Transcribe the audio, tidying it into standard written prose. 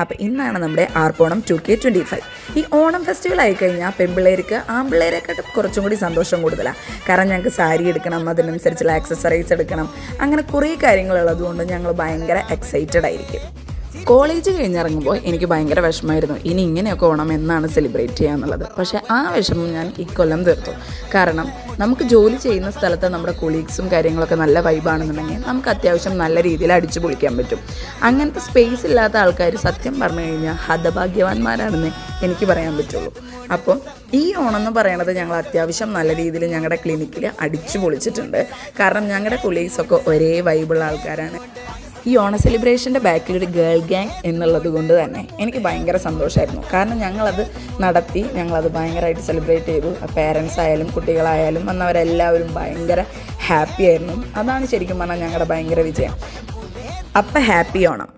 അപ്പോൾ ഇന്നാണ് നമ്മുടെ ആർപ്പോണം 2K25. ഈ ഓണം ഫെസ്റ്റിവൽ ആയിക്കഴിഞ്ഞാൽ പെൺപിള്ളേർക്ക് ആൺപിള്ളേരെക്കാട്ടും കുറച്ചും കൂടി സന്തോഷം കൂടുതലാണ്. കാരണം ഞങ്ങൾക്ക് സാരി എടുക്കണം, അതിനനുസരിച്ചുള്ള ആക്സസറീസ് എടുക്കണം, അങ്ങനെ കുറേ കാര്യങ്ങളുള്ളതുകൊണ്ട് ഞങ്ങൾ ഭയങ്കര എക്സൈറ്റഡ് ആയിരിക്കും. കോളേജ് കഴിഞ്ഞിറങ്ങുമ്പോൾ എനിക്ക് ഭയങ്കര വിഷമമായിരുന്നു ഇനി ഇങ്ങനെയൊക്കെ ഓണം എന്നാണ് സെലിബ്രേറ്റ് ചെയ്യുക എന്നുള്ളത്. പക്ഷേ ആ വിഷമം ഞാൻ ഇക്കൊല്ലം തീർത്തു. കാരണം നമുക്ക് ജോലി ചെയ്യുന്ന സ്ഥലത്ത് നമ്മുടെ കൊളീഗ്സും കാര്യങ്ങളൊക്കെ നല്ല വൈബാണെന്നുണ്ടെങ്കിൽ നമുക്ക് അത്യാവശ്യം നല്ല രീതിയിൽ അടിച്ചു പൊളിക്കാൻ പറ്റും. അങ്ങനത്തെ സ്പേസ് ഇല്ലാത്ത ആൾക്കാർ സത്യം പറഞ്ഞു കഴിഞ്ഞാൽ ഹതഭാഗ്യവാന്മാരാണെന്ന് എനിക്ക് പറയാൻ പറ്റുള്ളൂ. അപ്പോൾ ഈ ഓണം എന്ന് പറയണത് ഞങ്ങൾ അത്യാവശ്യം നല്ല രീതിയിൽ ഞങ്ങളുടെ ക്ലിനിക്കിൽ അടിച്ചു പൊളിച്ചിട്ടുണ്ട്. കാരണം ഞങ്ങളുടെ കൊളീഗ്സൊക്കെ ഒരേ വൈബുള്ള ആൾക്കാരാണ്. ഈ ഓണ സെലിബ്രേഷൻ്റെ ബാക്കിലൊരു ഗേൾ ഗ്യാങ് എന്നുള്ളത് കൊണ്ട് തന്നെ എനിക്ക് ഭയങ്കര സന്തോഷമായിരുന്നു. കാരണം ഞങ്ങളത് നടത്തി, ഞങ്ങളത് ഭയങ്കരമായിട്ട് സെലിബ്രേറ്റ് ചെയ്തു. പേരൻസ് ആയാലും കുട്ടികളായാലും വന്നവരെല്ലാവരും ഭയങ്കര ഹാപ്പി ആയിരുന്നു. അതാണ് ശരിക്കും പറഞ്ഞാൽ ഞങ്ങളുടെ ഭയങ്കര വിജയം. അപ്പം ഹാപ്പി ഓണം.